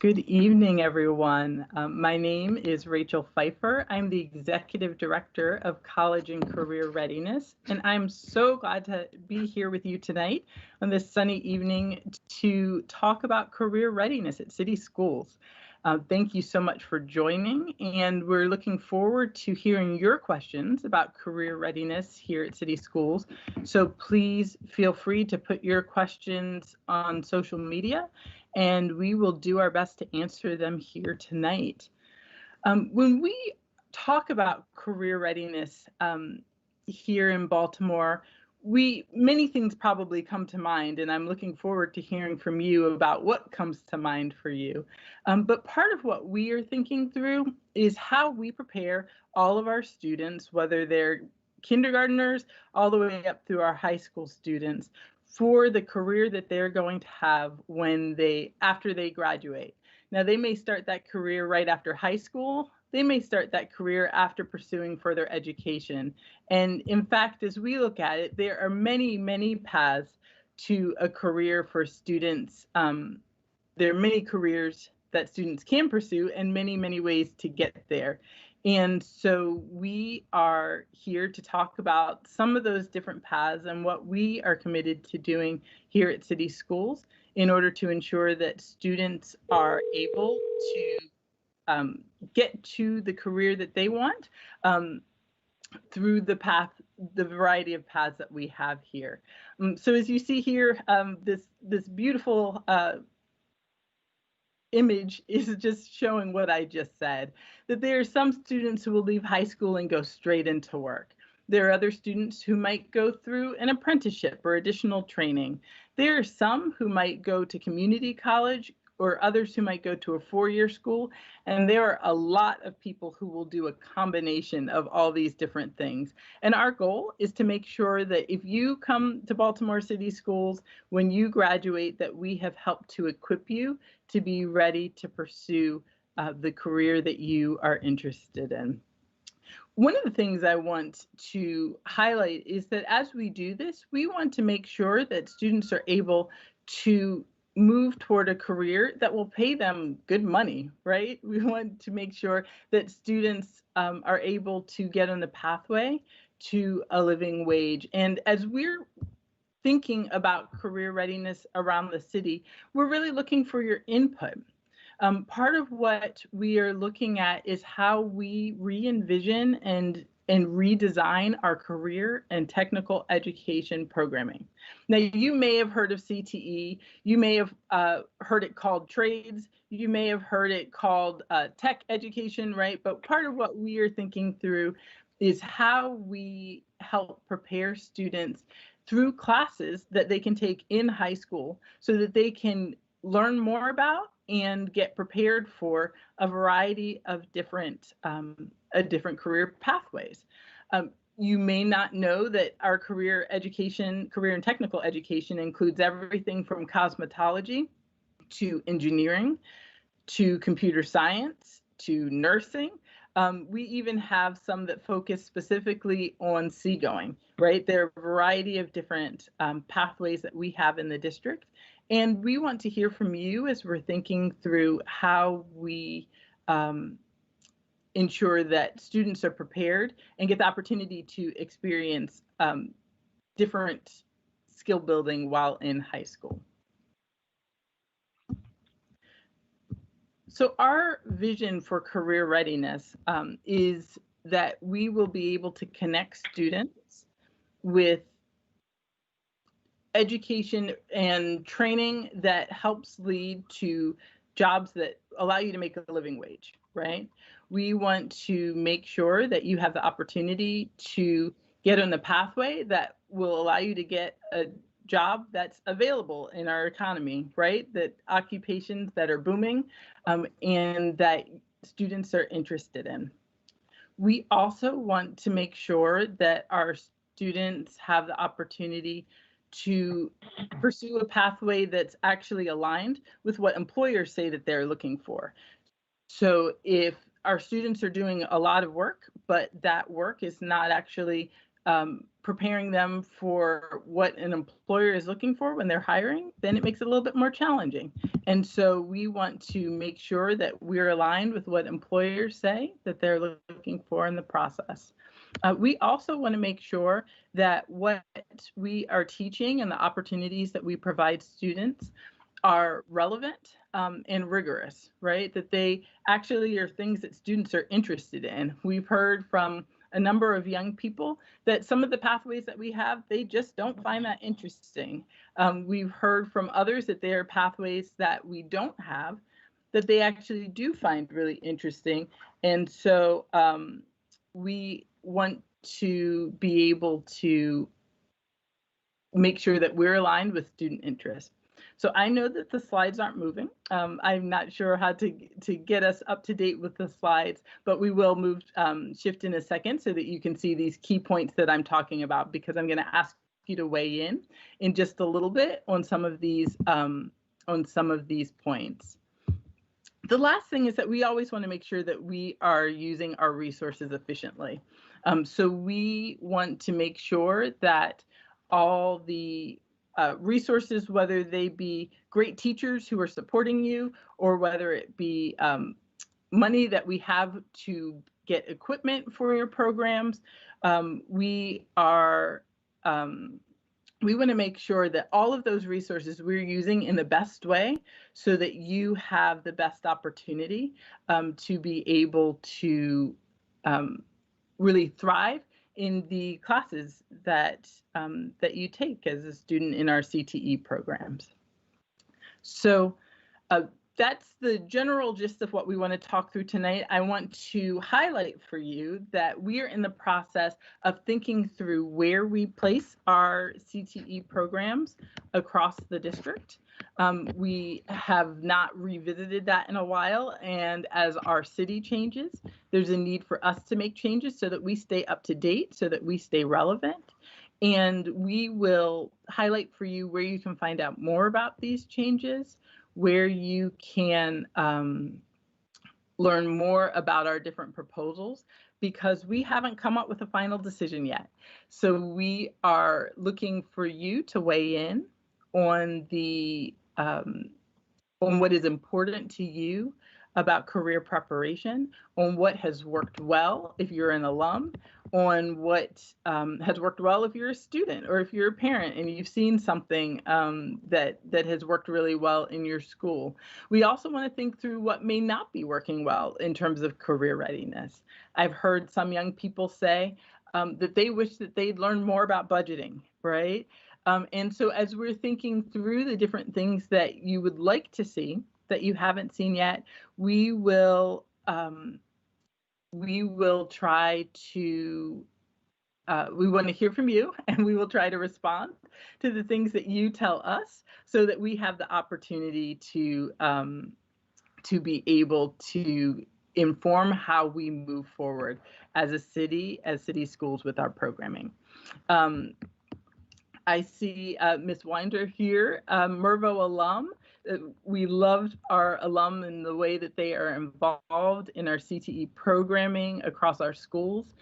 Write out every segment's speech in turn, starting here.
Good evening, everyone. My name is Rachel Pfeiffer. I'm the Executive Director of College and Career Readiness, and I'm so glad to be here with you tonight on this sunny evening to talk about career readiness at City Schools. Thank you so much for joining, and we're looking forward to hearing your questions about career readiness here at City Schools. So please feel free to put your questions on social media, and we will do our best to answer them here tonight. When we talk about career readiness here in Baltimore, many things probably come to mind, and I'm looking forward to hearing from you about what comes to mind for you. But part of what we are thinking through is how we prepare all of our students, whether they're kindergartners all the way up through our high school students, for the career that they're going to have after they graduate. Now, they may start that career right after high school. They may start that career after pursuing further education. And in fact, as we look at it, there are many, many paths to a career for students. There are many careers that students can pursue and many, many ways to get there. And so we are here to talk about some of those different paths and what we are committed to doing here at City Schools in order to ensure that students are able to get to the career that they want through the variety of paths that we have here. So as you see here, this beautiful image is just showing what I just said, that there are some students who will leave high school and go straight into work. There are other students who might go through an apprenticeship or additional training. There are some who might go to community college or others who might go to a four-year school. And there are a lot of people who will do a combination of all these different things. And our goal is to make sure that if you come to Baltimore City Schools, when you graduate, that we have helped to equip you to be ready to pursue the career that you are interested in. One of the things I want to highlight is that as we do this, we want to make sure that students are able to move toward a career that will pay them good money, right? We want to make sure that students are able to get on the pathway to a living wage. And as we're thinking about career readiness around the city, we're really looking for your input. Part of what we are looking at is how we re-envision and redesign our career and technical education programming. Now, you may have heard of CTE, you may have heard it called trades, you may have heard it called tech education, right? But part of what we are thinking through is how we help prepare students through classes that they can take in high school so that they can learn more about and get prepared for a variety of different career pathways. You may not know that our career and technical education includes everything from cosmetology to engineering to computer science to nursing. We even have some that focus specifically on seagoing, right? There are a variety of different pathways that we have in the district. And we want to hear from you as we're thinking through how we ensure that students are prepared and get the opportunity to experience different skill building while in high school. So our vision for career readiness is that we will be able to connect students with education and training that helps lead to jobs that allow you to make a living wage, right? We want to make sure that you have the opportunity to get on the pathway that will allow you to get a job that's available in our economy, right? That occupations that are booming and that students are interested in. We also want to make sure that our students have the opportunity to pursue a pathway that's actually aligned with what employers say that they're looking for. So if our students are doing a lot of work, but that work is not actually preparing them for what an employer is looking for when they're hiring, then it makes it a little bit more challenging. And so we want to make sure that we're aligned with what employers say that they're looking for in the process. We also want to make sure that what we are teaching and the opportunities that we provide students are relevant and rigorous, right? That they actually are things that students are interested in. We've heard from a number of young people that some of the pathways that we have, they just don't find that interesting. We've heard from others that there are pathways that we don't have that they actually do find really interesting. And so we want to be able to make sure that we're aligned with student interest. So I know that the slides aren't moving. I'm not sure how to get us up to date with the slides, but we will shift in a second so that you can see these key points that I'm talking about, because I'm going to ask you to weigh in just a little bit on some of these points. The last thing is that we always want to make sure that we are using our resources efficiently. So we want to make sure that all the resources, whether they be great teachers who are supporting you, or whether it be money that we have to get equipment for your programs, we want to make sure that all of those resources we're using in the best way so that you have the best opportunity to be able to really thrive in the classes that you take as a student in our CTE programs. So that's the general gist of what we want to talk through tonight. I want to highlight for you that we are in the process of thinking through where we place our CTE programs across the district. We have not revisited that in a while, and as our city changes, there's a need for us to make changes so that we stay up to date, so that we stay relevant. And we will highlight for you where you can find out more about these changes, where you can learn more about our different proposals, because we haven't come up with a final decision yet. So we are looking for you to weigh in on on what is important to you about career preparation, on what has worked well if you're an alum, on what has worked well if you're a student or if you're a parent and you've seen something that has worked really well in your school. We also want to think through what may not be working well in terms of career readiness. I've heard some young people say that they wish that they'd learned more about budgeting, right? And so as we're thinking through the different things that you would like to see that you haven't seen yet, we will try to, we want to hear from you, and we will try to respond to the things that you tell us so that we have the opportunity to be able to inform how we move forward as a city, as city schools with our programming. I see Ms. Winder here, Mervo alum. we loved our alum and the way that they are involved in our CTE programming across our schools.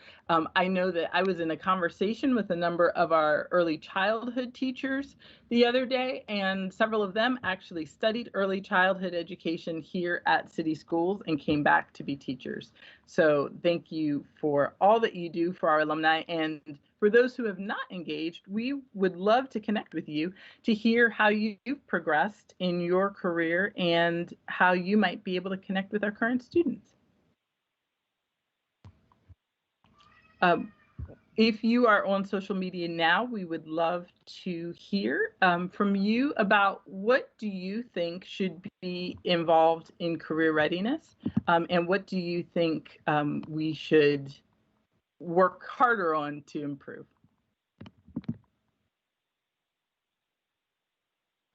I know that I was in a conversation with a number of our early childhood teachers the other day, and several of them actually studied early childhood education here at city schools and came back to be teachers. So thank you for all that you do for our alumni. And for those who have not engaged, we would love to connect with you to hear how you've progressed in your career and how you might be able to connect with our current students. If you are on social media now, we would love to hear from you about what do you think should be involved in career readiness, and what do you think we should work harder on to improve.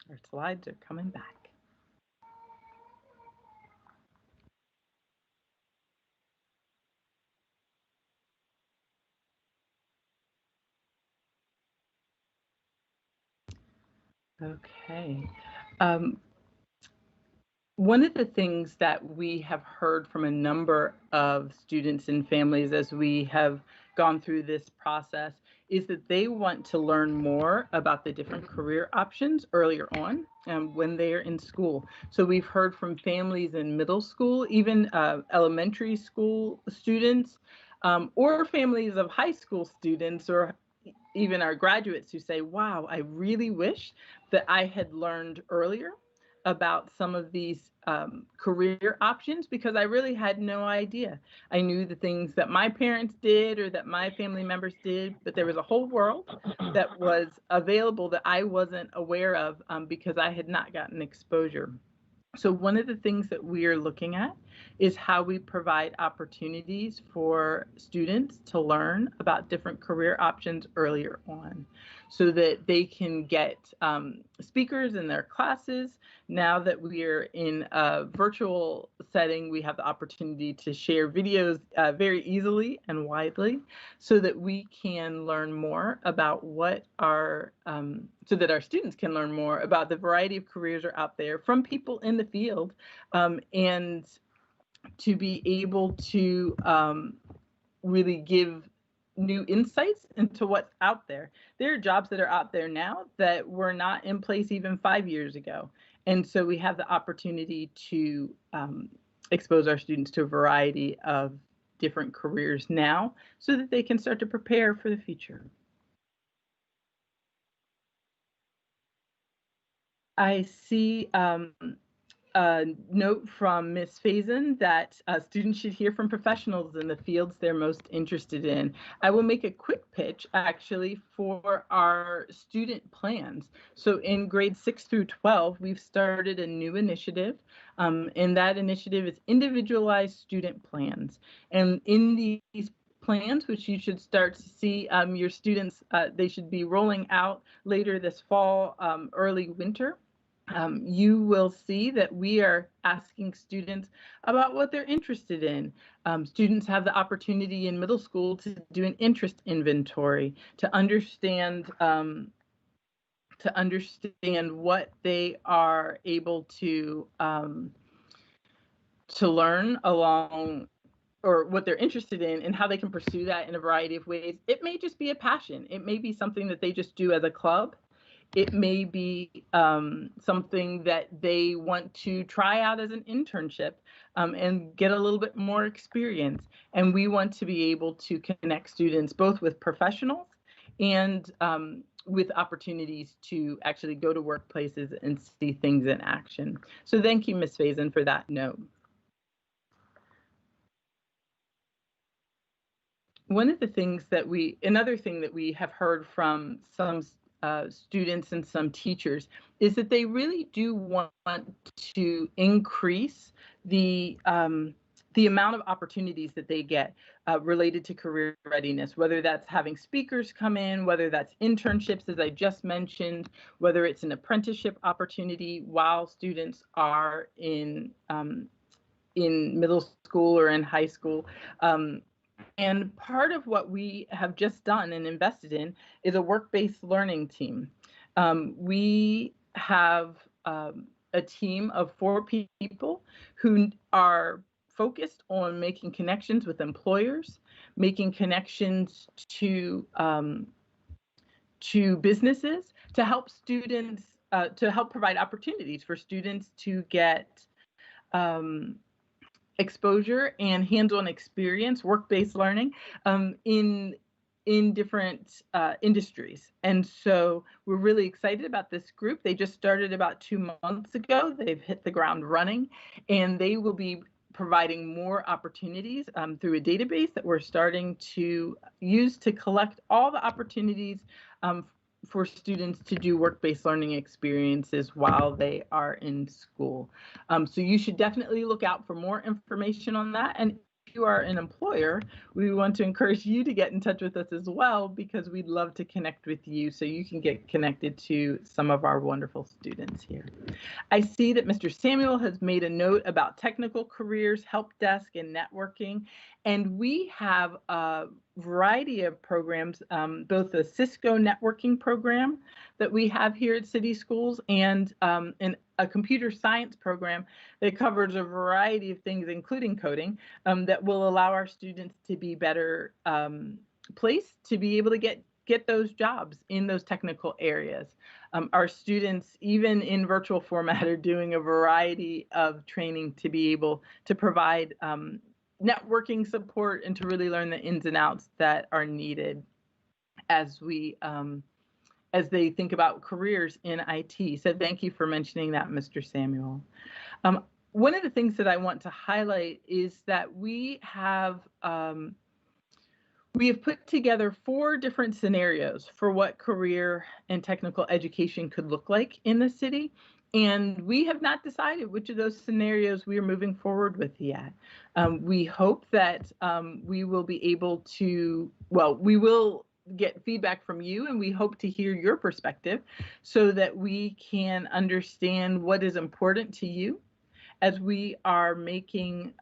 Our slides are coming back. Okay. One of the things that we have heard from a number of students and families as we have gone through this process is that they want to learn more about the different career options earlier on when they're in school. So we've heard from families in middle school, even elementary school students, or families of high school students, or even our graduates who say, wow, I really wish that I had learned earlier about some of these career options because I really had no idea. I knew the things that my parents did or that my family members did, but there was a whole world that was available that I wasn't aware of because I had not gotten exposure. So one of the things that we are looking at is how we provide opportunities for students to learn about different career options earlier on so that they can get speakers in their classes. Now that we're in a virtual setting, we have the opportunity to share videos very easily and widely so that we can learn more about what our, so that our students can learn more about the variety of careers are out there from people in the field, and to be able to really give new insights into what's out there. There are jobs that are out there now that were not in place even 5 years ago. And so we have the opportunity to expose our students to a variety of different careers now so that they can start to prepare for the future. I see a note from Ms. Faison that students should hear from professionals in the fields they're most interested in. I will make a quick pitch actually for our student plans. So in grades 6 through 12, we've started a new initiative, and that initiative is individualized student plans. And in these plans, which you should start to see your students, they should be rolling out later this fall, early winter. You will see that we are asking students about what they're interested in. Students have the opportunity in middle school to do an interest inventory, to understand what they are able to learn along, or what they're interested in and how they can pursue that in a variety of ways. It may just be a passion. It may be something that they just do as a club. It may be something that they want to try out as an internship and get a little bit more experience. And we want to be able to connect students both with professionals and with opportunities to actually go to workplaces and see things in action. So thank you, Ms. Faison, for that note. Another thing that we have heard from some students and some teachers is that they really do want to increase the amount of opportunities that they get related to career readiness, whether that's having speakers come in, whether that's internships, as I just mentioned, whether it's an apprenticeship opportunity while students are in middle school or in high school. And part of what we have just done and invested in is a work-based learning team. We have a team of 4 people who are focused on making connections with employers, making connections to businesses, to help students, to help provide opportunities for students to get exposure and hands-on experience, work-based learning in different industries. And so we're really excited about this group. They just started about 2 months ago. They've hit the ground running, and they will be providing more opportunities through a database that we're starting to use to collect all the opportunities for students to do work-based learning experiences while they are in school. So you should definitely look out for more information on that. And if you are an employer, we want to encourage you to get in touch with us as well, because we'd love to connect with you so you can get connected to some of our wonderful students here. I see that Mr. Samuel has made a note about technical careers, help desk, and networking. And we have a variety of programs, both a Cisco networking program that we have here at City Schools and a computer science program that covers a variety of things, including coding, that will allow our students to be better placed to be able to get those jobs in those technical areas. Our students, even in virtual format, are doing a variety of training to be able to provide networking support and to really learn the ins and outs that are needed as they think about careers in IT. So thank you for mentioning that, Mr. Samuel. One of the things that I want to highlight is that we have put together 4 different scenarios for what career and technical education could look like in the city. And we have not decided which of those scenarios we are moving forward with yet. We hope that we will be able to, we will get feedback from you, and we hope to hear your perspective so that we can understand what is important to you as we are making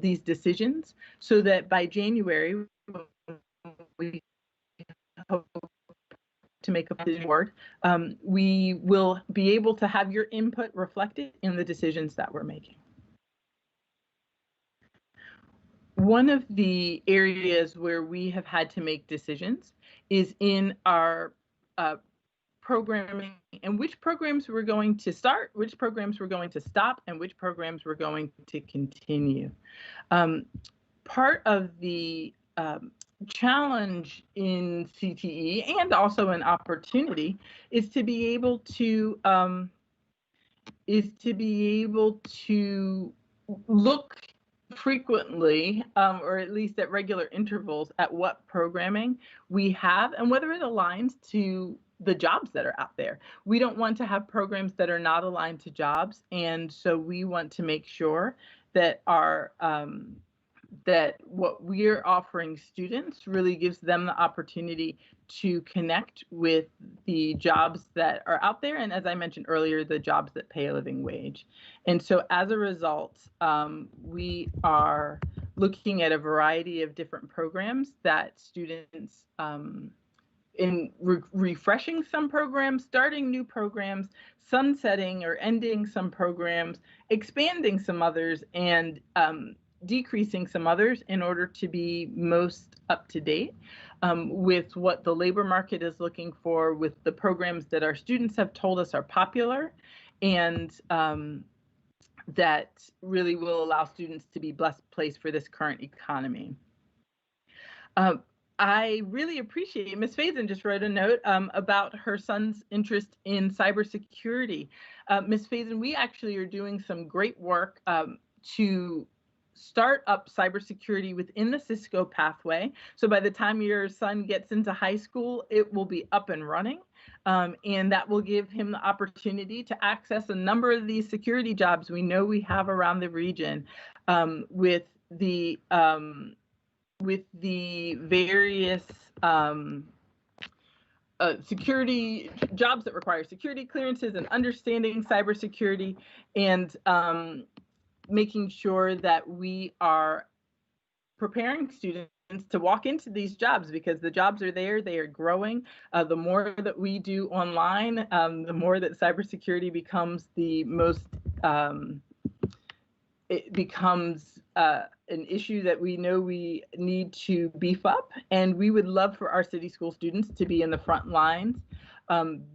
these decisions, so that by January, we hope to make a decision word, we will be able to have your input reflected in the decisions that we're making. One of the areas where we have had to make decisions is in our programming, and which programs we're going to start, which programs we're going to stop, and which programs we're going to continue. Part of the challenge in CTE, and also an opportunity, is to be able to look frequently, or at least at regular intervals, at what programming we have and whether it aligns to the jobs that are out there. We don't want to have programs that are not aligned to jobs, and so we want to make sure that our that what we're offering students really gives them the opportunity to connect with the jobs that are out there, and as I mentioned earlier, the jobs that pay a living wage. And so as a result, we are looking at a variety of different programs that students, in refreshing some programs, starting new programs, sunsetting or ending some programs, expanding some others, and decreasing some others in order to be most up to date with what the labor market is looking for, with the programs that our students have told us are popular, and that really will allow students to be best placed for this current economy. I really appreciate, Ms. Faison just wrote a note about her son's interest in cybersecurity. Ms. Faison, we actually are doing some great work to start up cybersecurity within the Cisco pathway. So by the time your son gets into high school, it will be up and running. And that will give him the opportunity to access a number of these security jobs we know we have around the region, with the various security jobs that require security clearances and understanding cybersecurity, and making sure that we are preparing students to walk into these jobs, because the jobs are there, they are growing. The more that we do online, the more that cybersecurity becomes the most, it becomes an issue that we know we need to beef up. And we would love for our city school students to be in the front lines,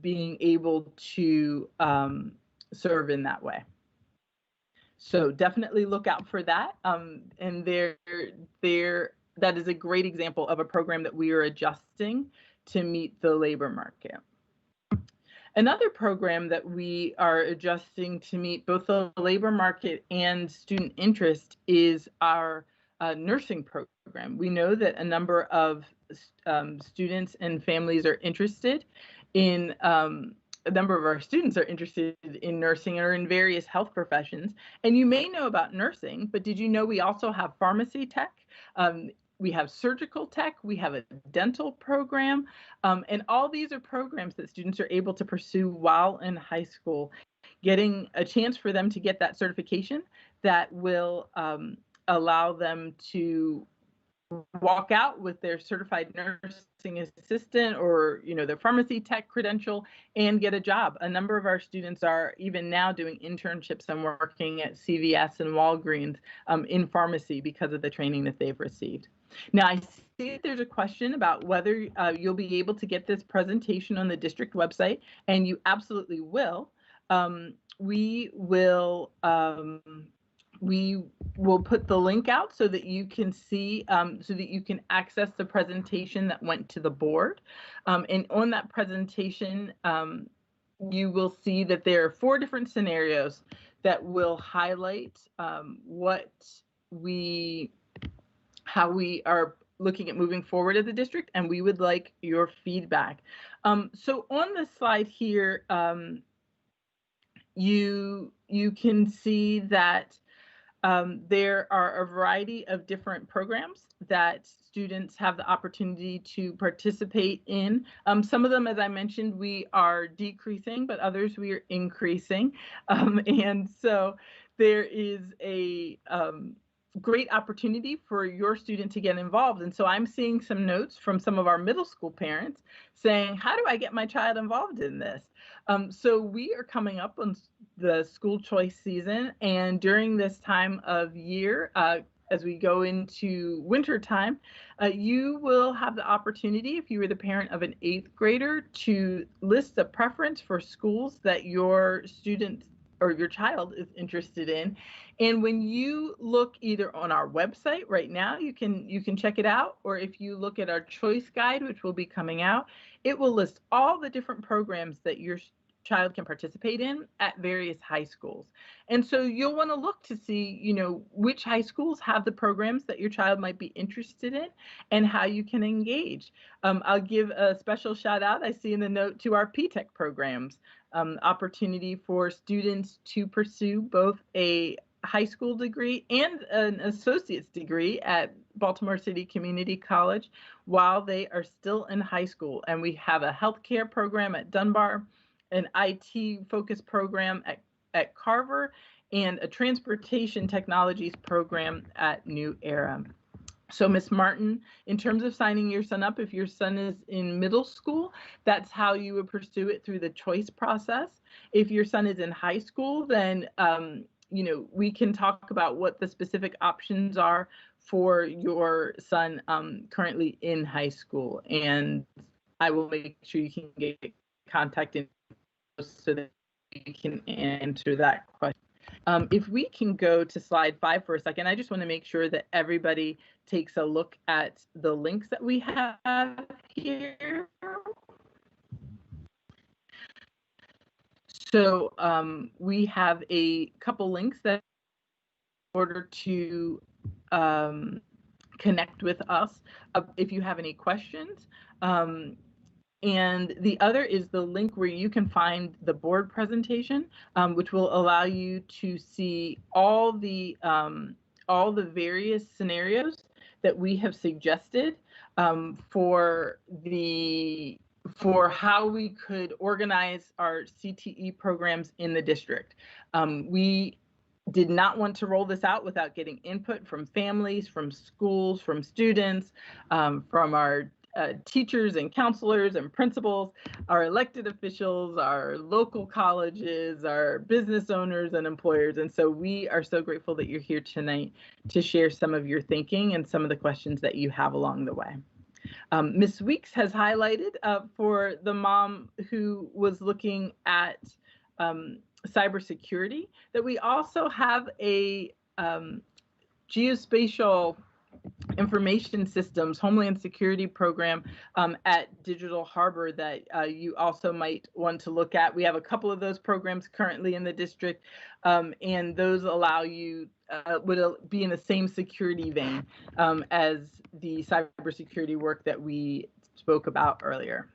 being able to serve in that way. So definitely look out for that. And that is a great example of a program that we are adjusting to meet the labor market. Another program that we are adjusting to meet both the labor market and student interest is our nursing program. We know that a number of students and families are interested in, a number of our students are interested in nursing or in various health professions. And you may know about nursing, but did you know we also have pharmacy tech? We have surgical tech, we have a dental program, and all these are programs that students are able to pursue while in high school, getting a chance for them to get that certification that will allow them to walk out with their certified nursing assistant or their pharmacy tech credential and get a job. A number of our students are even now doing internships and working at CVS and Walgreens in pharmacy because of the training that they've received. Now, I see that there's a question about whether you'll be able to get this presentation on the district website, and you absolutely will. We will put the link out so that you can see, so that you can access the presentation that went to the board. And on that presentation, you will see that there are 4 different scenarios that will highlight how we are looking at moving forward as a district, and we would like your feedback. So on the slide here, you can see that there are a variety of different programs that students have the opportunity to participate in. Some of them, as I mentioned, we are decreasing, but others we are increasing. And so there is a great opportunity for your student to get involved. And so I'm seeing some notes from some of our middle school parents saying, how do I get my child involved in this? So we are coming up on the school choice season, and during this time of year, as we go into winter time, you will have the opportunity, if you were the parent of an 8th grader, to list a preference for schools that your student or your child is interested in. And when you look either on our website right now, you can check it out, or if you look at our choice guide, which will be coming out, it will list all the different programs that your child can participate in at various high schools. And so you'll want to look to see, which high schools have the programs that your child might be interested in and how you can engage. I'll give a special shout out, I see in the note, to our P-TECH programs, opportunity for students to pursue both a high school degree and an associate's degree at Baltimore City Community College while they are still in high school. And we have a healthcare program at Dunbar, an IT-focused program at Carver, and a transportation technologies program at New Era. So Ms. Martin, in terms of signing your son up, if your son is in middle school, that's how you would pursue it, through the choice process. If your son is in high school, then we can talk about what the specific options are for your son currently in high school, and I will make sure you can get contact info so that you can answer that question. If we can go to slide 5 for a second, I just want to make sure that everybody takes a look at the links that we have here. So we have a couple links that, in order to connect with us if you have any questions. And the other is the link where you can find the board presentation, which will allow you to see all the various scenarios that we have suggested for how we could organize our CTE programs in the district. We did not want to roll this out without getting input from families, from schools, from students, from our teachers and counselors and principals, our elected officials, our local colleges, our business owners and employers. And so we are so grateful that you're here tonight to share some of your thinking and some of the questions that you have along the way. Ms. Weeks has highlighted for the mom who was looking at cybersecurity that we also have a geospatial information systems homeland security program at Digital Harbor that you also might want to look at. We have a couple of those programs currently in the district, and those allow you would be in the same security vein as the cybersecurity work that we spoke about earlier.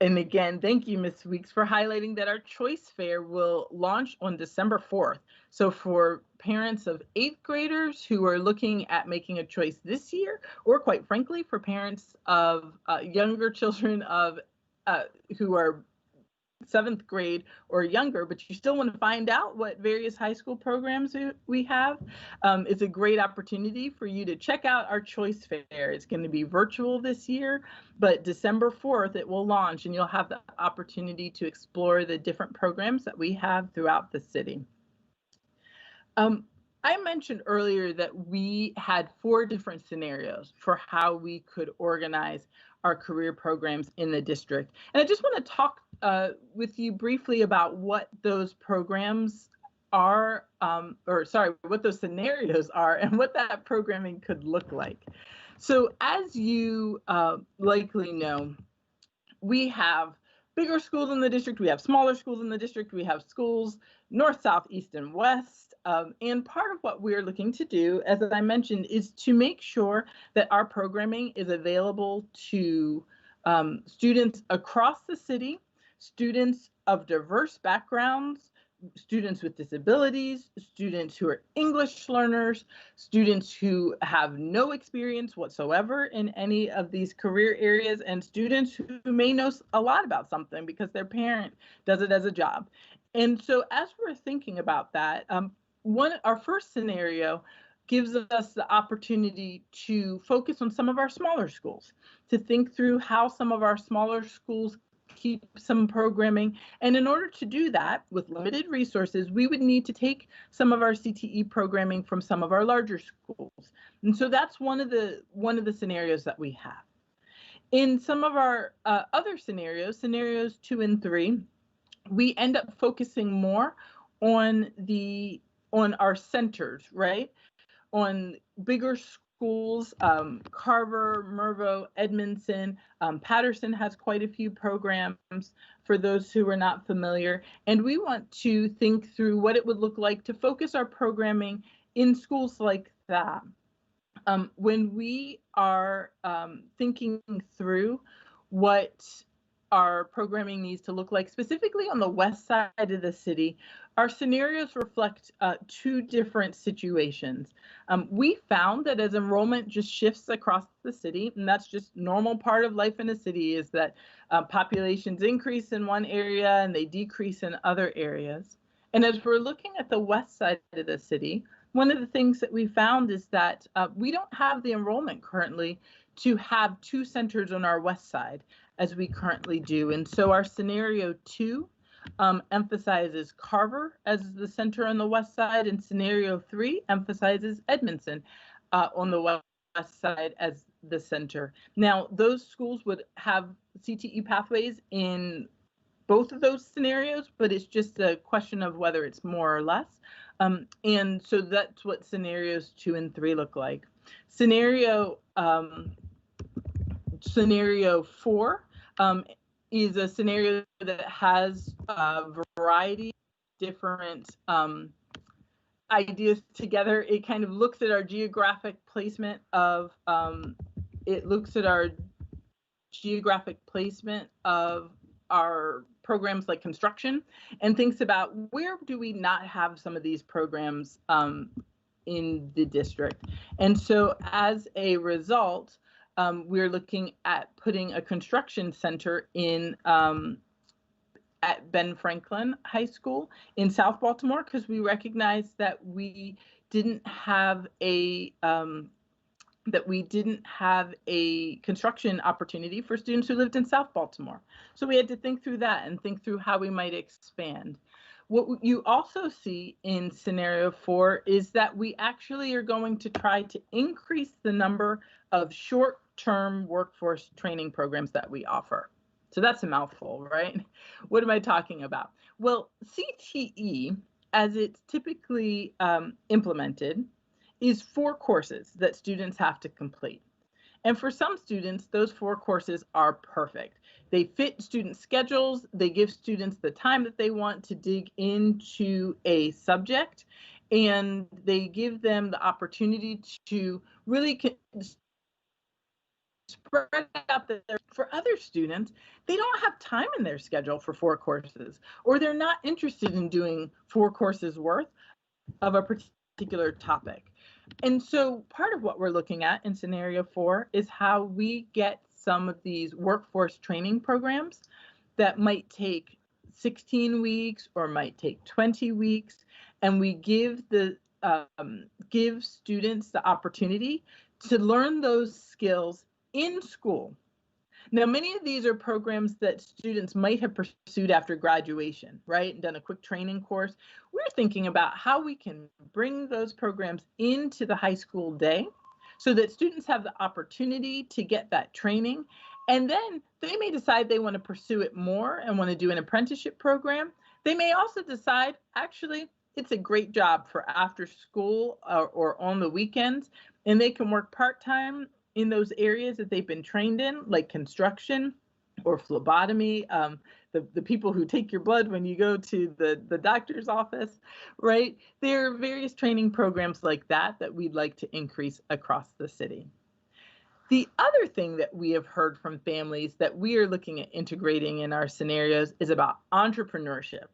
And again, thank you, Ms. Weeks, for highlighting that our choice fair will launch on December 4th. So for parents of 8th graders who are looking at making a choice this year, or quite frankly, for parents of younger children of who are 7th grade or younger, but you still want to find out what various high school programs we have, it's a great opportunity for you to check out our choice fair. It's going to be virtual this year, but December 4th it will launch, and you'll have the opportunity to explore the different programs that we have throughout the city. I mentioned earlier that we had 4 different scenarios for how we could organize our career programs in the district. And I just want to talk with you briefly about what those programs are, what those scenarios are and what that programming could look like. So as you likely know, we have bigger schools in the district, we have smaller schools in the district, we have schools north, south, east, and west. And part of what we're looking to do, as I mentioned, is to make sure that our programming is available to students across the city, students of diverse backgrounds, students with disabilities, students who are English learners, students who have no experience whatsoever in any of these career areas, and students who may know a lot about something because their parent does it as a job. And so as we're thinking about that, our first scenario gives us the opportunity to focus on some of our smaller schools, to think through how some of our smaller schools keep some programming. And in order to do that with limited resources, we would need to take some of our CTE programming from some of our larger schools. And so that's one of the scenarios that we have. In some of our other scenarios, scenarios 2 and 3, we end up focusing more on our centers, right? On bigger schools, Carver, Mervo, Edmondson, Patterson has quite a few programs for those who are not familiar. And we want to think through what it would look like to focus our programming in schools like that. When we are thinking through what our programming needs to look like, specifically on the west side of the city, our scenarios reflect 2 different situations. We found that as enrollment just shifts across the city, and that's just normal part of life in a city, is that populations increase in one area and they decrease in other areas. And as we're looking at the west side of the city, one of the things that we found is that we don't have the enrollment currently to have 2 centers on our west side as we currently do. And so our scenario 2 emphasizes Carver as the center on the west side, and scenario 3 emphasizes Edmondson on the west side as the center. Now, those schools would have CTE pathways in both of those scenarios, but it's just a question of whether it's more or less. And so that's what scenarios 2 and 3 look like. Scenario 4 is a scenario that has a variety of different ideas together. It kind of looks at our geographic placement of our programs like construction, and thinks about where do we not have some of these programs in the district. And so as a result, we're looking at putting a construction center in at Ben Franklin High School in South Baltimore because we recognized that we didn't have a construction opportunity for students who lived in South Baltimore. So we had to think through that and think through how we might expand. What you also see in scenario 4 is that we actually are going to try to increase the number of short-term workforce training programs that we offer. So that's a mouthful, right? What am I talking about? Well, CTE, as it's typically implemented, is 4 courses that students have to complete. And for some students, those 4 courses are perfect. They fit student schedules, they give students the time that they want to dig into a subject, and they give them the opportunity to really spread out for other students. They don't have time in their schedule for 4 courses, or they're not interested in doing 4 courses worth of a particular topic. And so part of what we're looking at in scenario 4 is how we get some of these workforce training programs that might take 16 weeks or might take 20 weeks, and we give students the opportunity to learn those skills in school. Now, many of these are programs that students might have pursued after graduation, right, and done a quick training course. We're thinking about how we can bring those programs into the high school day so that students have the opportunity to get that training, and then they may decide they want to pursue it more and want to do an apprenticeship program. They may also decide, actually, it's a great job for after school or on the weekends, and they can work part-time in those areas that they've been trained in, like construction or phlebotomy, the people who take your blood when you go to the doctor's office, right? There are various training programs like that that we'd like to increase across the city. The other thing that we have heard from families that we are looking at integrating in our scenarios is about entrepreneurship.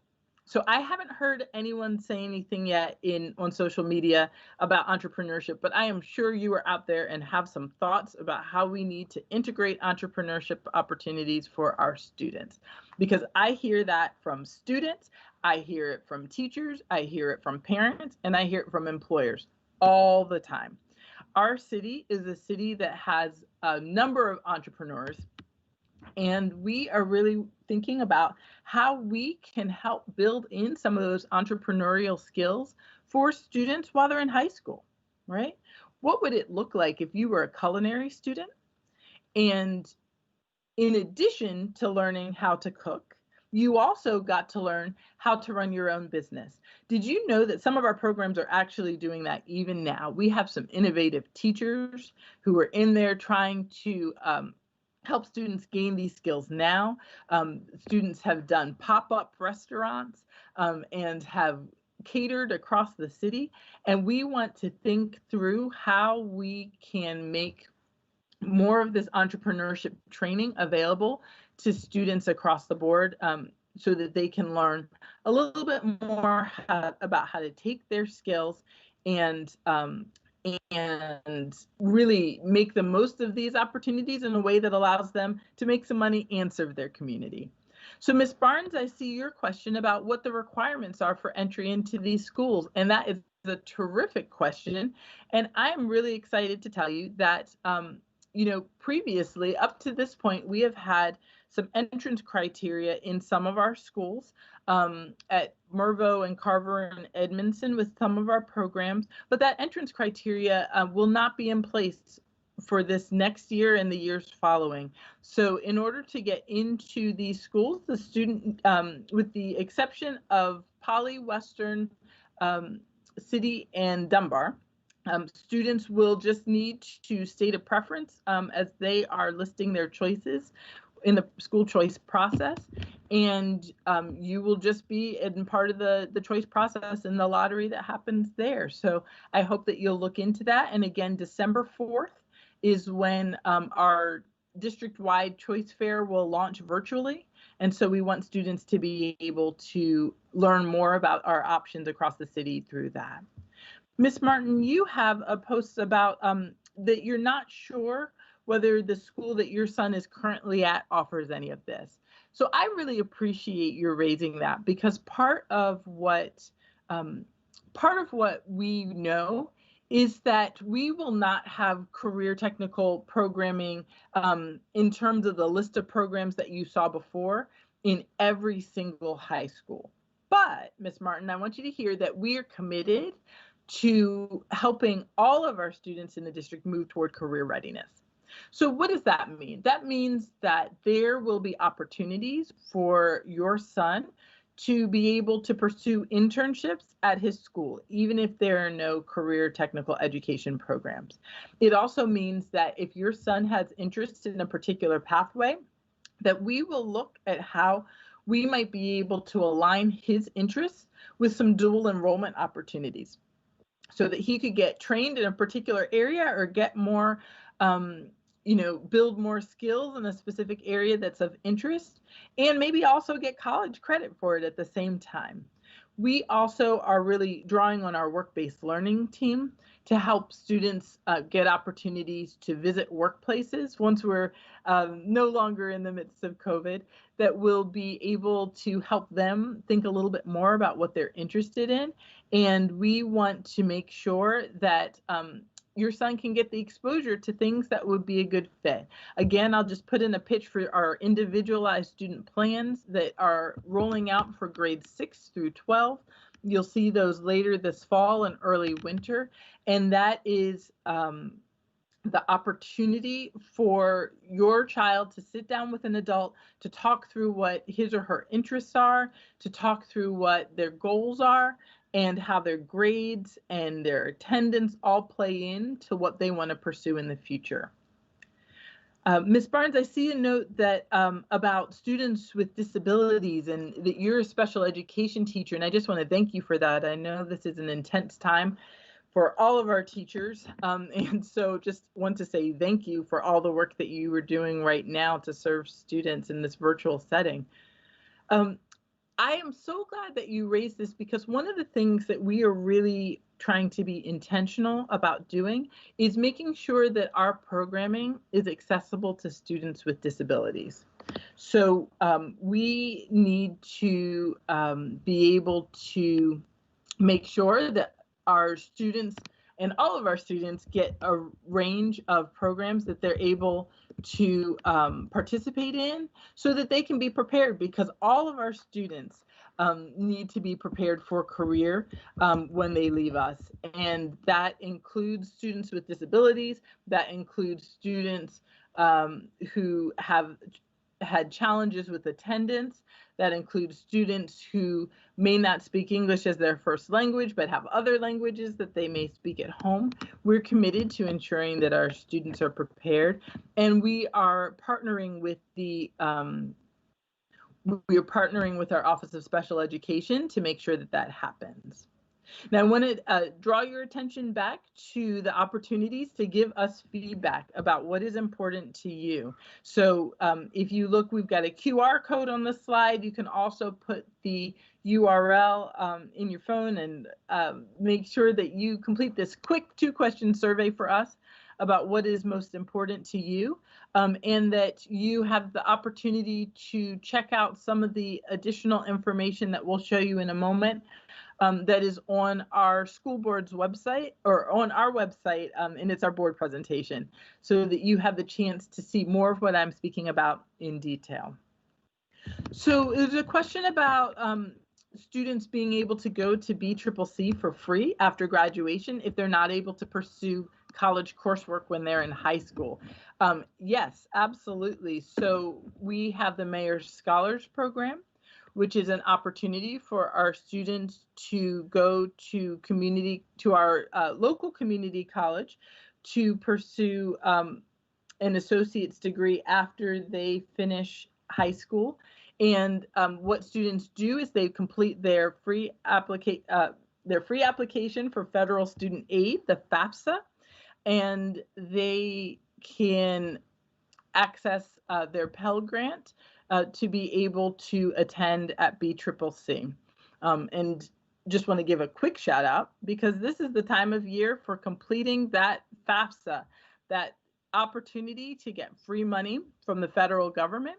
So I haven't heard anyone say anything yet on social media about entrepreneurship, but I am sure you are out there and have some thoughts about how we need to integrate entrepreneurship opportunities for our students. Because I hear that from students, I hear it from teachers, I hear it from parents, and I hear it from employers all the time. Our city is a city that has a number of entrepreneurs, and we are really thinking about how we can help build in some of those entrepreneurial skills for students while they're in high school, right? What would it look like if you were a culinary student and in addition to learning how to cook, you also got to learn how to run your own business? Did you know that some of our programs are actually doing that even now? We have some innovative teachers who are in there trying to help students gain these skills now. Students have done pop-up restaurants and have catered across the city, and we want to think through how we can make more of this entrepreneurship training available to students across the board so that they can learn a little bit more about how to take their skills and really make the most of these opportunities in a way that allows them to make some money and serve their community. So Ms. Barnes, I see your question about what the requirements are for entry into these schools, and that is a terrific question. And I'm really excited to tell you that previously, up to this point, we have had some entrance criteria in some of our schools, at Mervo and Carver and Edmondson with some of our programs, but that entrance criteria will not be in place for this next year and the years following. So in order to get into these schools, the student, with the exception of Poly, Western, City, and Dunbar, students will just need to state a preference as they are listing their choices in the school choice process, and you will just be in part of the choice process in the lottery that happens there. So I hope that you'll look into that. And again, December 4th is when our district-wide choice fair will launch virtually. And so we want students to be able to learn more about our options across the city through that. Ms. Martin, you have a post about that you're not sure whether the school that your son is currently at offers any of this. So I really appreciate your raising that, because um, part of what we know is that we will not have career technical programming in terms of the list of programs that you saw before in every single high school. But, Ms. Martin, I want you to hear that we are committed to helping all of our students in the district move toward career readiness. So what does that mean? That means that there will be opportunities for your son to be able to pursue internships at his school, even if there are no career technical education programs. It also means that if your son has interest in a particular pathway, that we will look at how we might be able to align his interests with some dual enrollment opportunities, so that he could get trained in a particular area or get more, build more skills in a specific area that's of interest, and maybe also get college credit for it at the same time. We also are really drawing on our work-based learning team to help students get opportunities to visit workplaces once we're no longer in the midst of COVID, that will be able to help them think a little bit more about what they're interested in. And we want to make sure that your son can get the exposure to things that would be a good fit. Again, I'll just put in a pitch for our individualized student plans that are rolling out for grades 6 through 12. You'll see those later this fall and early winter. And that is the opportunity for your child to sit down with an adult, to talk through what his or her interests are, to talk through what their goals are, and how their grades and their attendance all play into what they want to pursue in the future. Ms. Barnes, I see a note that about students with disabilities, and that you're a special education teacher, and I just want to thank you for that. I know this is an intense time for all of our teachers, and so just want to say thank you for all the work that you are doing right now to serve students in this virtual setting. I am so glad that you raised this, because one of the things that we are really trying to be intentional about doing is making sure that our programming is accessible to students with disabilities. So we need to be able to make sure that our students and all of our students get a range of programs that they're able to participate in, so that they can be prepared, because all of our students need to be prepared for career when they leave us. And that includes students with disabilities, that includes students who have had challenges with attendance, that includes students who may not speak English as their first language, but have other languages that they may speak at home. We're committed to ensuring that our students are prepared, and we are partnering with our Office of Special Education to make sure that that happens. Now, I want to draw your attention back to the opportunities to give us feedback about what is important to you. So if you look, we've got a QR code on the slide. You can also put the URL in your phone, and make sure that you complete this quick 2-question survey for us about what is most important to you, and that you have the opportunity to check out some of the additional information that we'll show you in a moment, that is on our school board's website, or on our website, and it's our board presentation, so that you have the chance to see more of what I'm speaking about in detail. So there's a question about students being able to go to BCCC for free after graduation if they're not able to pursue college coursework when they're in high school. Yes, absolutely. So we have the Mayor's Scholars Program, which is an opportunity for our students to go to our local community college to pursue an associate's degree after they finish high school. And what students do is they complete their free application for federal student aid, the FAFSA, and they can access their Pell Grant to be able to attend at BCCC. And just want to give a quick shout out, because this is the time of year for completing that FAFSA, that opportunity to get free money from the federal government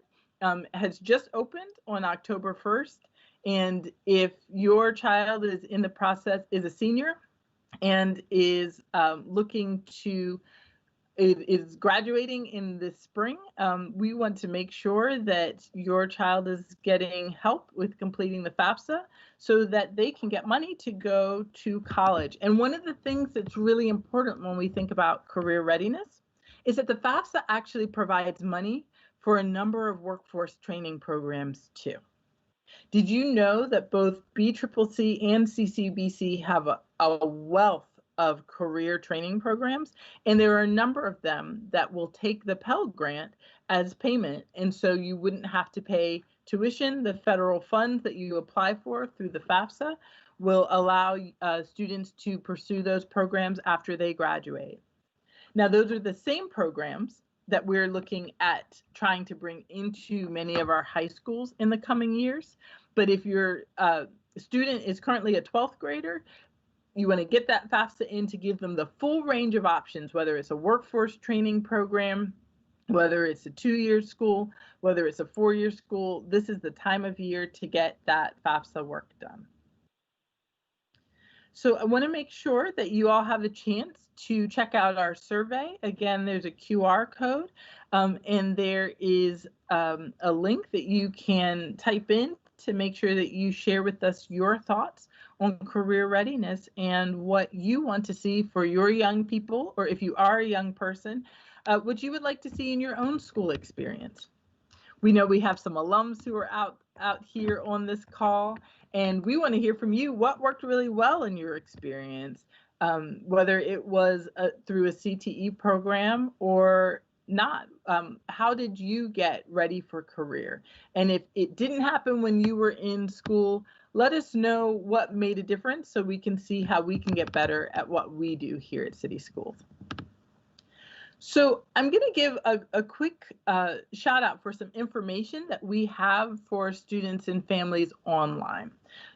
has just opened on October 1st. And if your child is in the process, is a senior, and is is graduating in the spring, we want to make sure that your child is getting help with completing the FAFSA so that they can get money to go to college. And one of the things that's really important when we think about career readiness is that the FAFSA actually provides money for a number of workforce training programs too. Did you know that both BCCC and CCBC have a wealth of career training programs? And there are a number of them that will take the Pell Grant as payment. And so you wouldn't have to pay tuition. The federal funds that you apply for through the FAFSA will allow students to pursue those programs after they graduate. Now, those are the same programs that we're looking at trying to bring into many of our high schools in the coming years. But if your student is currently a 12th grader, you want to get that FAFSA in to give them the full range of options, whether it's a workforce training program, whether it's a 2-year school, whether it's a 4-year school. This is the time of year to get that FAFSA work done. So I want to make sure that you all have a chance to check out our survey. Again, there's a QR code, and there is a link that you can type in to make sure that you share with us your thoughts on career readiness and what you want to see for your young people, or if you are a young person, what you would like to see in your own school experience. We know we have some alums who are out here on this call, and we want to hear from you. What worked really well in your experience, whether it was through a CTE program or not? How did you get ready for career? And if it didn't happen when you were in school, let us know what made a difference so we can see how we can get better at what we do here at City Schools. So I'm going to give a quick shout out for some information that we have for students and families online.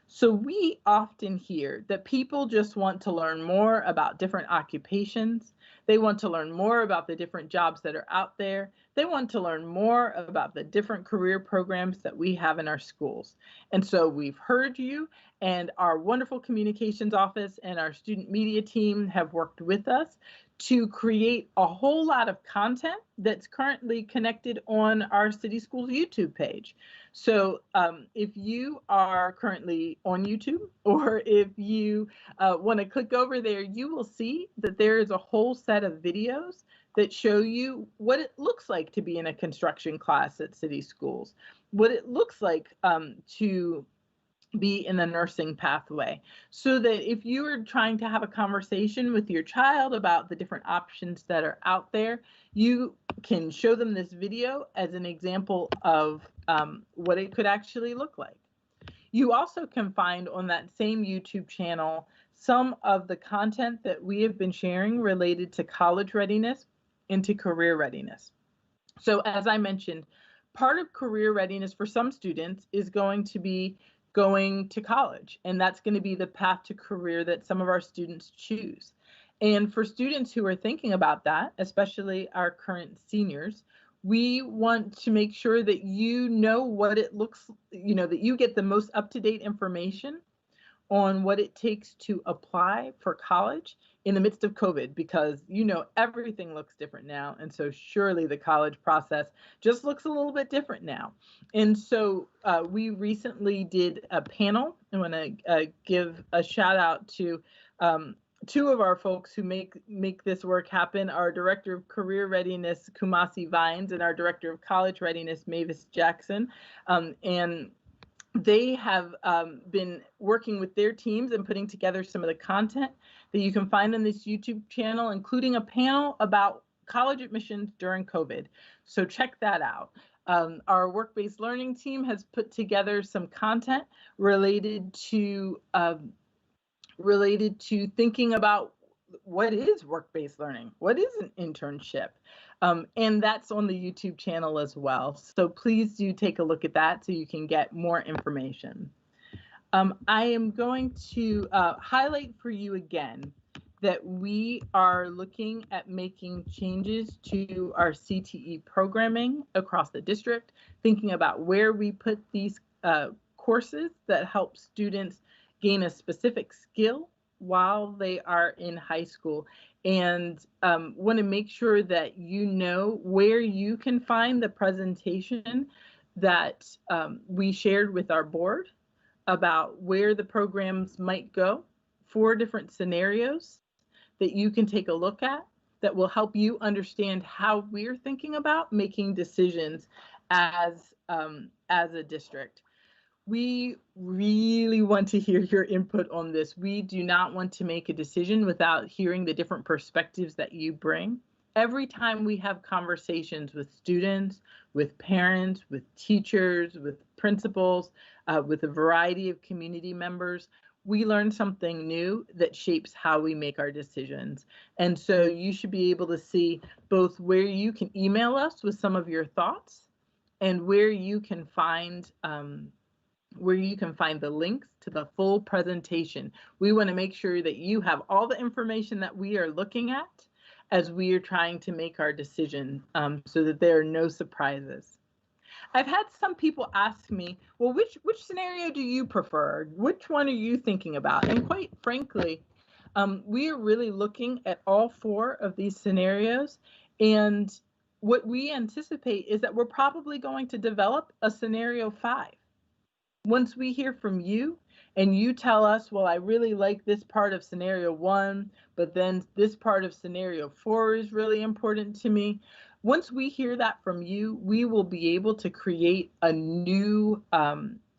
So we often hear that people just want to learn more about different occupations. They want to learn more about the different jobs that are out there. They want to learn more about the different career programs that we have in our schools. And so we've heard you, and our wonderful communications office and our student media team have worked with us to create a whole lot of content that's currently connected on our City Schools YouTube page. So if you are currently on YouTube, or if you want to click over there, you will see that there is a whole set of videos that show you what it looks like to be in a construction class at City Schools, what it looks like to be in the nursing pathway, so that if you are trying to have a conversation with your child about the different options that are out there, you can show them this video as an example of what it could actually look like. You also can find on that same YouTube channel some of the content that we have been sharing related to college readiness and to career readiness. So as I mentioned, part of career readiness for some students is going to be going to college, and that's going to be the path to career that some of our students choose. And for students who are thinking about that, especially our current seniors, we want to make sure that you know what it looks, that you get the most up-to-date information on what it takes to apply for college in the midst of COVID, because everything looks different now, and so surely the college process just looks a little bit different now. And so we recently did a panel. I want to give a shout out to two of our folks who make this work happen: our Director of Career Readiness, Kumasi Vines, and our Director of College Readiness, Mavis Jackson. And they have been working with their teams and putting together some of the content that you can find on this YouTube channel, including a panel about college admissions during COVID. So check that out. Our WorkBased Learning team has put together some content related to thinking about what is work-based learning, what is an internship, and that's on the YouTube channel as well. So please do take a look at that so you can get more information. I am going to highlight for you again that we are looking at making changes to our CTE programming across the district, thinking about where we put these courses that help students gain a specific skill while they are in high school, and want to make sure that you know where you can find the presentation that we shared with our board about where the programs might go, 4 different scenarios that you can take a look at that will help you understand how we're thinking about making decisions as a district. We really want to hear your input on this. We do not want to make a decision without hearing the different perspectives that you bring. Every time we have conversations with students, with parents, with teachers, with principals, with a variety of community members, we learn something new that shapes how we make our decisions. And so you should be able to see both where you can email us with some of your thoughts and where you can find the links to the full presentation. We want to make sure that you have all the information that we are looking at as we are trying to make our decision, so that there are no surprises. I've had some people ask me, well, which scenario do you prefer? Which one are you thinking about? And quite frankly, we are really looking at all 4 of these scenarios. And what we anticipate is that we're probably going to develop a scenario 5. Once we hear from you and you tell us, well, I really like this part of scenario 1, but then this part of scenario 4 is really important to me. Once we hear that from you, we will be able to create a new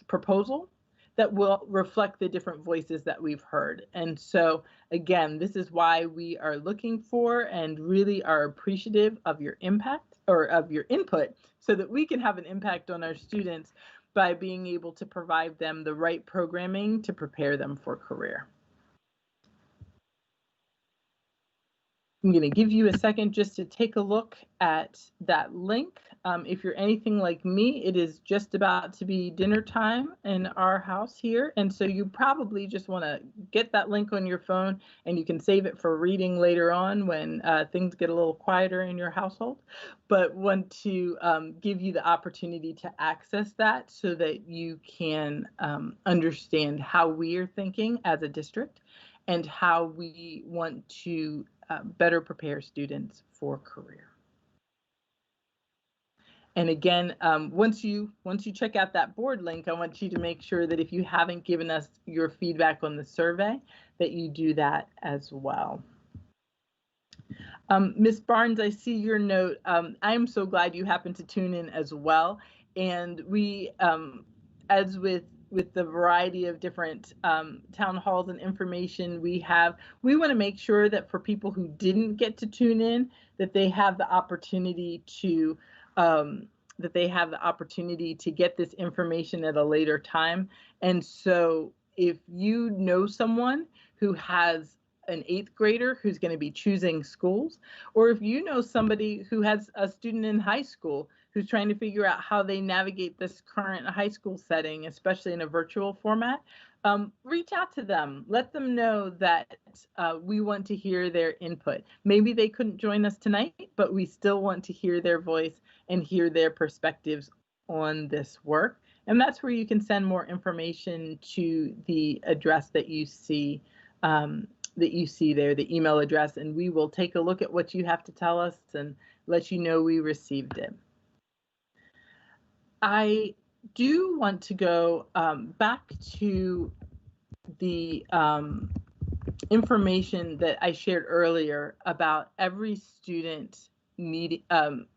proposal that will reflect the different voices that we've heard. And so again, this is why we are looking for and really are appreciative of your impact or of your input so that we can have an impact on our students by being able to provide them the right programming to prepare them for career. I'm going to give you a second just to take a look at that link. If you're anything like me, it is just about to be dinner time in our house here. And so you probably just want to get that link on your phone and you can save it for reading later on when things get a little quieter in your household. But want to give you the opportunity to access that so that you can understand how we are thinking as a district and how we want to better prepare students for career. And again, once you check out that board link, I want you to make sure that if you haven't given us your feedback on the survey, that you do that as well. Ms. Barnes, I see your note. I'm so glad you happened to tune in as well. And we, as with the variety of different town halls and information we have, we want to make sure that for people who didn't get to tune in, that they have the opportunity to get this information at a later time. And so if you know someone who has an 8th grader who's going to be choosing schools, or if you know somebody who has a student in high school who's trying to figure out how they navigate this current high school setting, especially in a virtual format, reach out to them. Let them know that we want to hear their input. Maybe they couldn't join us tonight, but we still want to hear their voice and hear their perspectives on this work. And that's where you can send more information to the address that you see there, the email address, and we will take a look at what you have to tell us and let you know we received it. I do want to go back to the information that I shared earlier about every student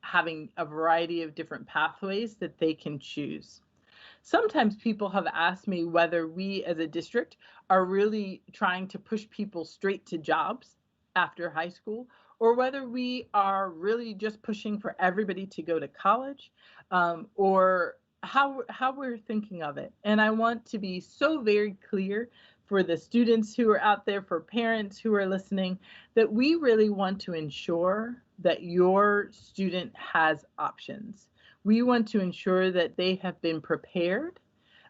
having a variety of different pathways that they can choose. Sometimes people have asked me whether we as a district are really trying to push people straight to jobs after high school, or whether we are really just pushing for everybody to go to college, or how we're thinking of it. And I want to be so very clear for the students who are out there, for parents who are listening, that we really want to ensure that your student has options. We want to ensure that they have been prepared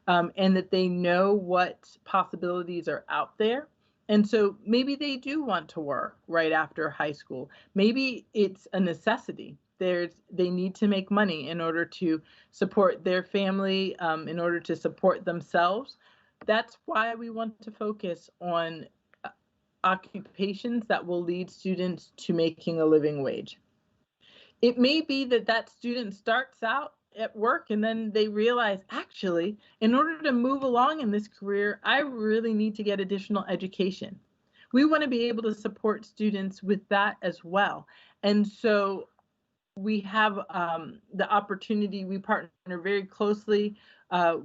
and that they know what possibilities are out there, And so maybe they do want to work right after high school. Maybe it's a necessity. They need to make money in order to support their family, in order to support themselves. That's why we want to focus on occupations that will lead students to making a living wage. It may be that that student starts out at work and then they realize, actually, in order to move along in this career, I really need to get additional education. We want to be able to support students with that as well. And so we have the opportunity, we partner very closely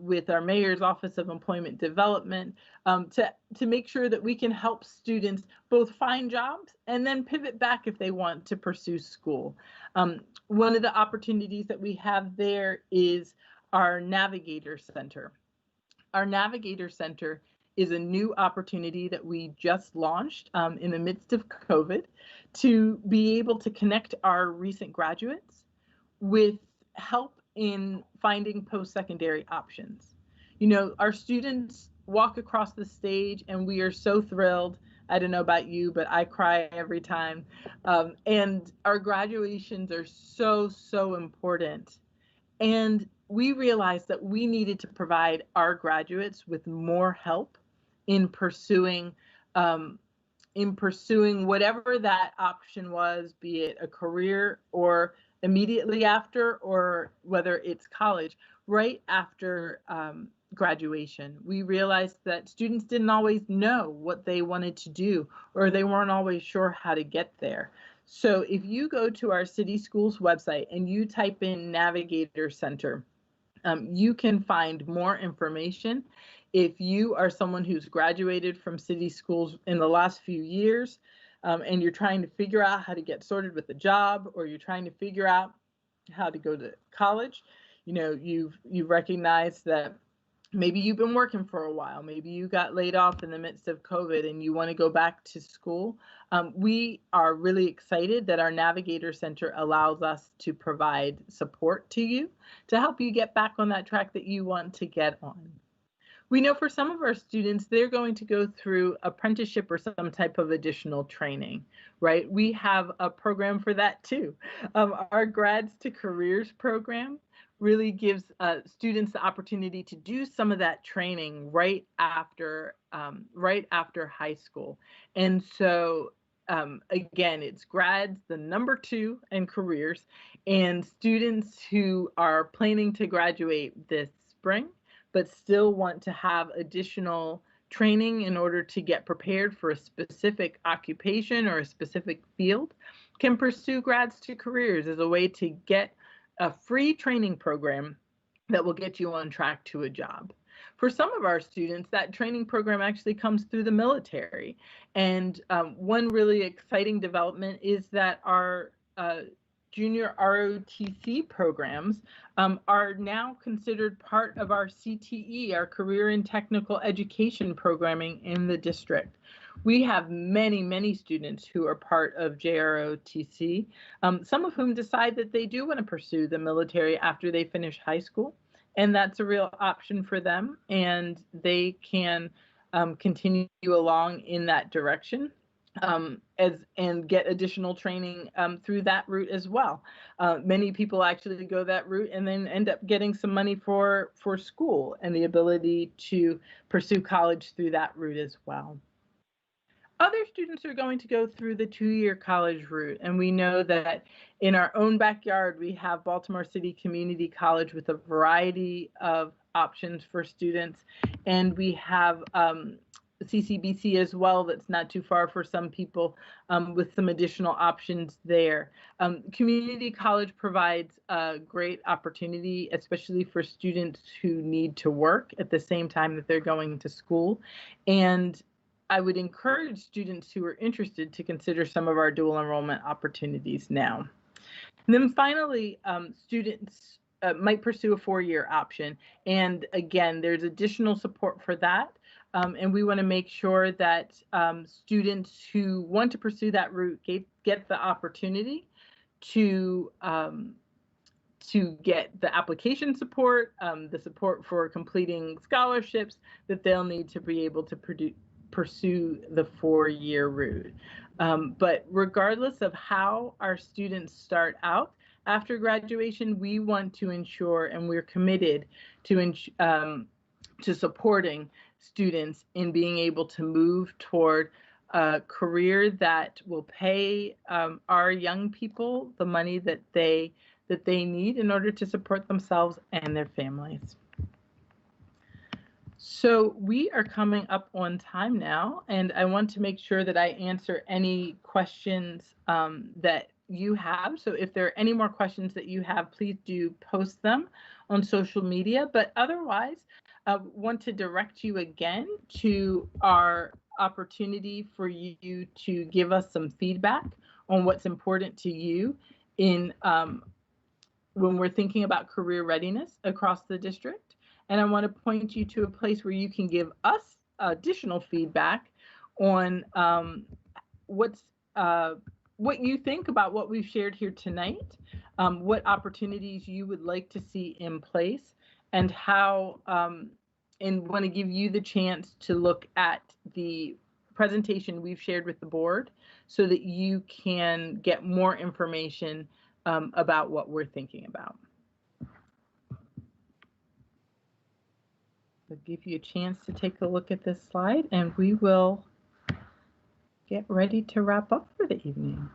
with our Mayor's Office of Employment Development to make sure that we can help students both find jobs and then pivot back if they want to pursue school. One of the opportunities that we have there is our Navigator Center. Our Navigator Center is a new opportunity that we just launched in the midst of COVID to be able to connect our recent graduates with help in finding post-secondary options. You know, our students walk across the stage and we are so thrilled. I don't know about you, but I cry every time. And our graduations are so, so important. And we realized that we needed to provide our graduates with more help in pursuing whatever that option was, be it a career or immediately after, or whether it's college, right after graduation. We realized that students didn't always know what they wanted to do, or they weren't always sure how to get there. So if you go to our city schools website and you type in Navigator Center, you can find more information. If you are someone who's graduated from city schools in the last few years, and you're trying to figure out how to get sorted with a job, or you're trying to figure out how to go to college, you know, you've recognized that maybe you've been working for a while, maybe you got laid off in the midst of COVID and you want to go back to school. We are really excited that our Navigator Center allows us to provide support to you to help you get back on that track that you want to get on. We know for some of our students, they're going to go through apprenticeship or some type of additional training, right? We have a program for that too. Our Grads to Careers program really gives students the opportunity to do some of that training right after high school. And so again, it's grads, the number 2, and careers, and students who are planning to graduate this spring but still want to have additional training in order to get prepared for a specific occupation or a specific field can pursue Grads to Careers as a way to get a free training program that will get you on track to a job. For some of our students, that training program actually comes through the military. And one really exciting development is that our junior ROTC programs are now considered part of our CTE, our Career and Technical Education programming in the district. We have many, many students who are part of JROTC, some of whom decide that they do want to pursue the military after they finish high school, and that's a real option for them, and they can continue along in that direction. And get additional training through that route as well. Many people actually go that route and then end up getting some money for school and the ability to pursue college through that route as well. Other students are going to go through the 2-year college route, and we know that in our own backyard we have Baltimore City Community College with a variety of options for students, and we have CCBC as well that's not too far for some people with some additional options there. Community college provides a great opportunity, especially for students who need to work at the same time that they're going to school. And I would encourage students who are interested to consider some of our dual enrollment opportunities now. And then finally, students might pursue a 4-year option. And again, there's additional support for that. And we want to make sure that students who want to pursue that route get the opportunity to get the application support, the support for completing scholarships that they'll need to be able to pursue the 4-year route. But regardless of how our students start out after graduation, we want to ensure, and we're committed to supporting students in being able to move toward a career that will pay our young people the money that they need in order to support themselves and their families. So we are coming up on time now, and I want to make sure that I answer any questions that you have. So if there are any more questions that you have, please do post them on social media. But otherwise, I want to direct you again to our opportunity for you to give us some feedback on what's important to you in when we're thinking about career readiness across the district. And I want to point you to a place where you can give us additional feedback on what you think about what we've shared here tonight, what opportunities you would like to see in place, and how, and want to give you the chance to look at the presentation we've shared with the board so that you can get more information about what we're thinking about. I'll give you a chance to take a look at this slide, and we will get ready to wrap up for the evening.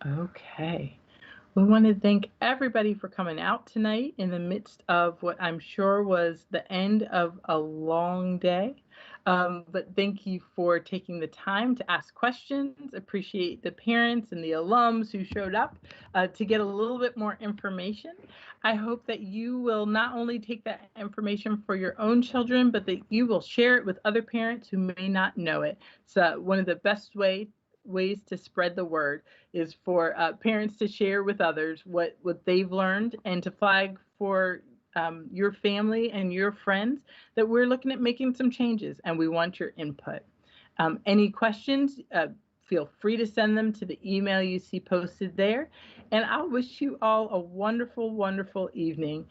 Okay. We want to thank everybody for coming out tonight in the midst of what I'm sure was the end of a long day. But thank you for taking the time to ask questions. Appreciate the parents and the alums who showed up to get a little bit more information. I hope that you will not only take that information for your own children, but that you will share it with other parents who may not know it. So one of the best ways to spread the word is for parents to share with others what they've learned, and to flag for your family and your friends that we're looking at making some changes and we want your input. Any questions, feel free to send them to the email you see posted there. And I'll wish you all a wonderful, wonderful evening.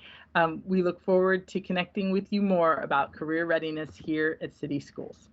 We look forward to connecting with you more about career readiness here at City Schools.